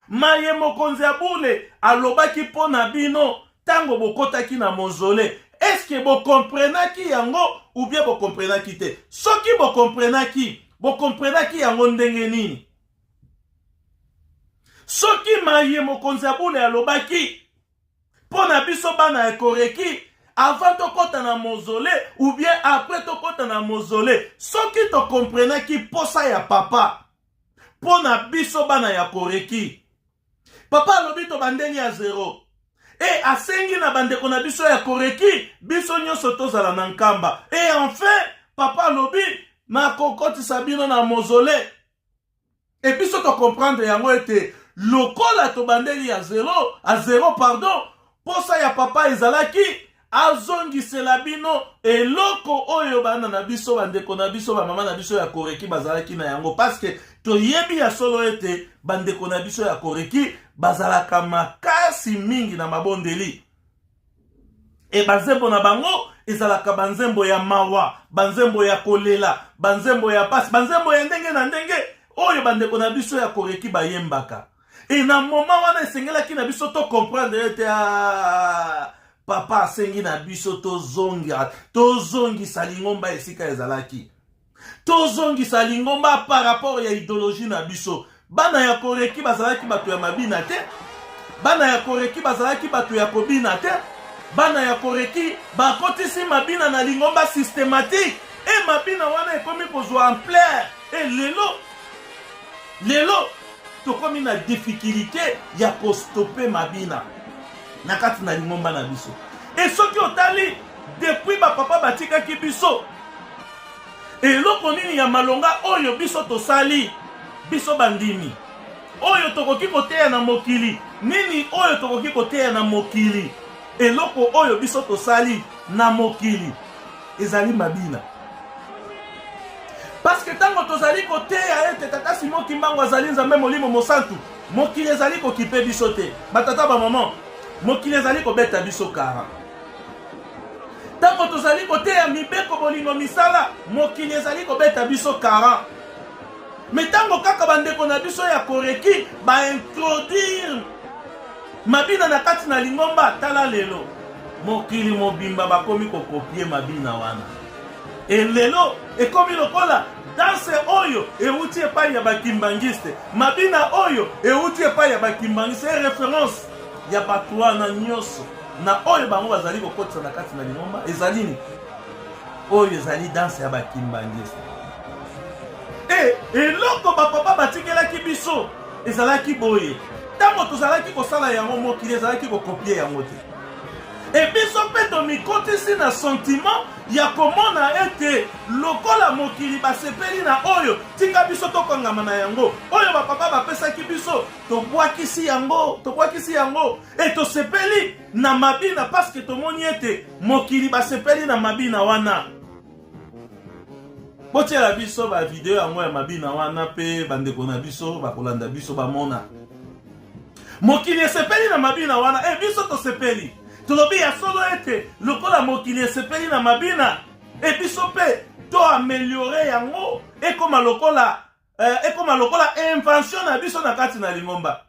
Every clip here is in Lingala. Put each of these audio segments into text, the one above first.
maye mokonzi ya bule alobaki mpo na bino tango bokotaki na mozole. Eske bokomprenaki yango ou bien bokomprenaki te? Soki bokomprenaki yango ndenge nini? Soki maye mokonzi ya bule alobaki mpo na biso bana ya koreki avant tokota na mozole ou bien après tokota na mozole, soki tokomprenaki posa ya papa mpo na biso bana ya koreki, papa alobi to bandeli ya zero e asengi na bandeko na biso ya koreki biso nyonso tozala na nkamba. E enfin papa alobi na kokotisa bino na mozole e biso tokomprendre yango ete lokola to bandeli ya zero pardon, posa ya papa ezalaki azongisela bino eloko oyo bana na biso bandeko na biso bamama na biso ya koreki bazalaki na yango, parce que toyebi ya solo ete bandeko na biso ya koreki bazalaka makasi mingi na mabondeli. E banzembo na bango ezalaka banzembo ya mawa, banzembo ya kolela, banzembo ya pasi, banzembo ya ndenge na ndenge oyo bandeko na biso ya koreki bayembaka. E na moma wana esengelaki na biso to comprendre ete papa asengi na biso tozongisa lingomba esika ezalaki, tozongisa lingomba par rapport ya idéologie na biso. Bana ya koreki bazalaki bato ya mabina te, bana ya koreki bazalaki bato ya kobina te, bana ya koreki bakotisi mabina na lingomba systématique. E mabina wana ekomi kozwa ampleur. E lelo tokomi na difficulté ya kostope mabina na kati na lingomba na biso. E soki otali depuis bapapa batikaki biso, eloko nini ya malonga oyo biso tosali, biso bandimi oyo tokoki koteya na mokili, nini oyo tokoki koteya na mokili, eloko oyo biso tosali na mokili ezali mabina. Parce que tango tozali koteya ete tata Simon Kimbangu azali nzambe molimo mosantu, mokili ezali kokipe biso te. Batata ba maman, mokili ezali kobeta biso kara. Tango tozali koteya mibeko bolingo misala, mokili ezali kobeta biso kara. Metango kaka bandeko na biso ya koreki ba introduire mabina na kati na lingomba, tala lelo mokili mobimba bakomi kokopie mabina wana. E lelo ekomi lokola danse oyo euti epai ya bakimbangiste, mabina oyo euti epai ya bakimbangiste, référence ya bato wana nyonso na oyo bango bazali kokotisa na kati na lingomba ezali ni oyo ezali danse ya bakimbangiste. E eloko bapapa batikelaki biso ezalaki boye, tango tozalaki kosala yango mokili ezalaki kokopie yango te. E biso mpe tomikotisi na sentiment ya komona ete lokola mokili basepeli na oyo tika biso tokangama na yango, oyo bapapa bapesaki biso tobwakisi yango e tosepeli na mabina, parce que tomoni ete mokili basepeli na mabina wana. Botiela biso ba video yango ya mabina wana pe bandeko na biso bakolanda biso bamona mokili esepeli na mabina wana. E biso tosepeli tolobi ya solo ete lokola mokili esepeli na mabina, e biso pe to ameliore yango ekoma lokola invention na biso na kati na lingomba.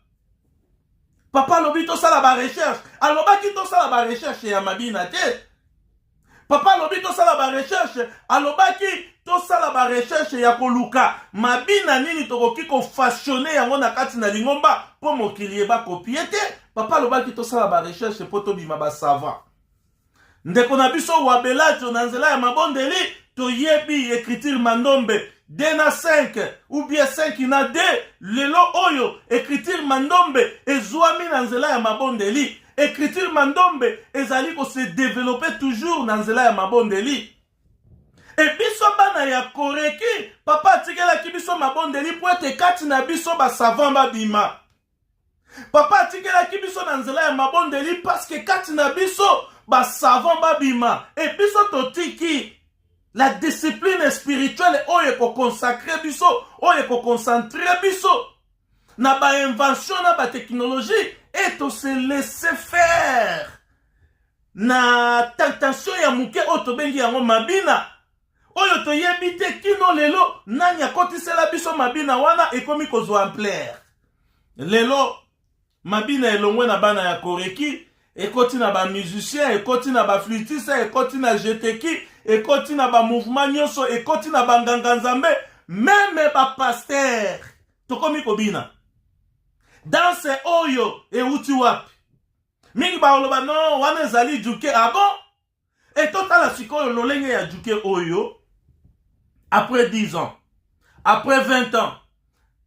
Papa alobi tosala ba recherche, alobaki tosala ba recherche ya mabina te. Papa alobi tosala ba recherche, alobaki tosala ba recherche ya koluka mabina nini tokoki ko fashioner yango na kati na lingomba po mokili eba kopie te. Papa alobaki tosala ba recherche po tobima ba savant. Ndeko na biso wabelajo na nzela ya mabondeli toyebi écriture mandombe 2 na 5 ou bien 5 na 2, lelo oyo écriture mandombe ezwami na nzela ya mabondeli. Écriture mandombe ezali ko se développer toujours na nzela ya mabondeli. E biso bana ya koreki papa atikelaki biso mabondeli po ete kati na biso ba savant babima. Papa atikelaki biso na nzela ya mabondeli parce que kati na biso ba savant babima. E biso totiki la discipline spirituelle oyo ko consacrer biso, oyo ko concentrer biso na ba invention na ba technologie et to se laisser faire na tentation ya muke oto bengi yango mabina oyo toyebi te kino lelo nani akotisela biso mabina wana ekomi kozwa ampleur. Lelo mabina elongwe na bana ya koreki, ekoti na ba musicien, ekoti na ba flûtiste, ekoti na jeteki, ekoti na ba mouvement nyonso, ekoti na ba nganga nzambe, même ba pasteur. Tokomi kobina. Danse oyo euti wapi. Mingi ba oloba non, wana ezali juke. Ah bon? Et totala sikoyo lolenge ya juke oyo, après 10 ans, après 20 ans,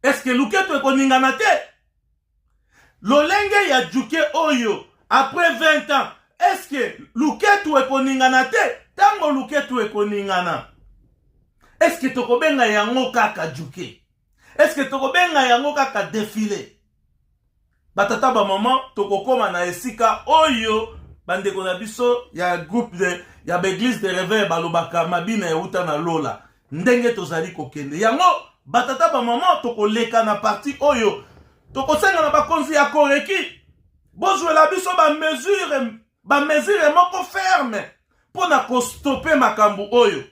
est-ce que luketo ekoningana te? Lolenge ya juke oyo, après 20 ans, est-ce que luketo ekoningana te? Tango luketo ekoningana. Est-ce que tokobenga yango kaka juke? Est-ce que tokobenga yango kaka défilé? Batata ba maman, tokokoma na esika oyo, bandeko na biso, ya groupe de, ya l'église de réveil balobaka mabina ya uta na lola. Ndenge tozali kokende. Yango, batata ba maman, tokoleka na parti oyo. Tokosenga na bakonzi ya koreki. Bozwe la biso ba mesure moko ferme. Pona ko stopper makambu oyo.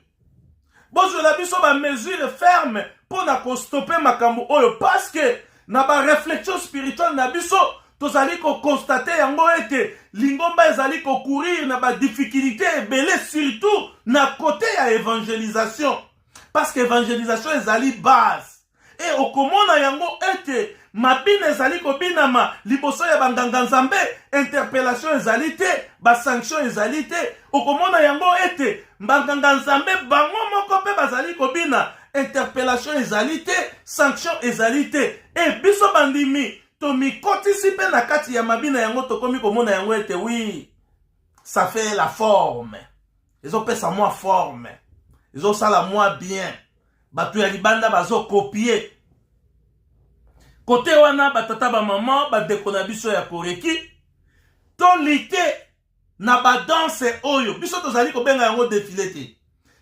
Bozwe la biso ba mesure ferme. Pona ko stopper makambu oyo. Parce que, na ba réflexion spirituelle na biso, tozali ko constater yango ete lingomba ezali ko courir na ba difficulté ebele, surtout na côté ya évangélisation. Parce que évangélisation ezali base. Et okomona yango ete mabine ezali ko binama liboso ya banganga nzambe, interpellation ezali te, ba sanction ezali te. Okomona yango ete banganga nzambe bango moko pe bazali ko bina, interpellation ezali te, sanction ezali te. Et biso bandimi Tomi kotisipe na kati ya mabina yango tokomi komona yango ete oui, ça fait la forme. Ils ont pesa moi forme. Ils ont ça la moi bien. Batu ya libanda bazo copier. Côté wana batata ba maman ba dekona biso ya koreki. To lite na ba danse oyo. Biso tozali ko benga yango défilé te.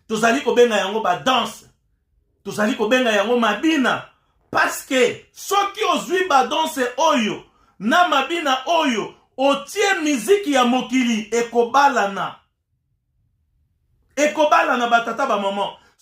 Tozali ko benga yango ba danse. Tozali ko benga yango mabina. Parce que soki ozwi ba danse oyo na mabina oyo otie miziki ya mokili ekobalana. Ekobalana batata ba maman.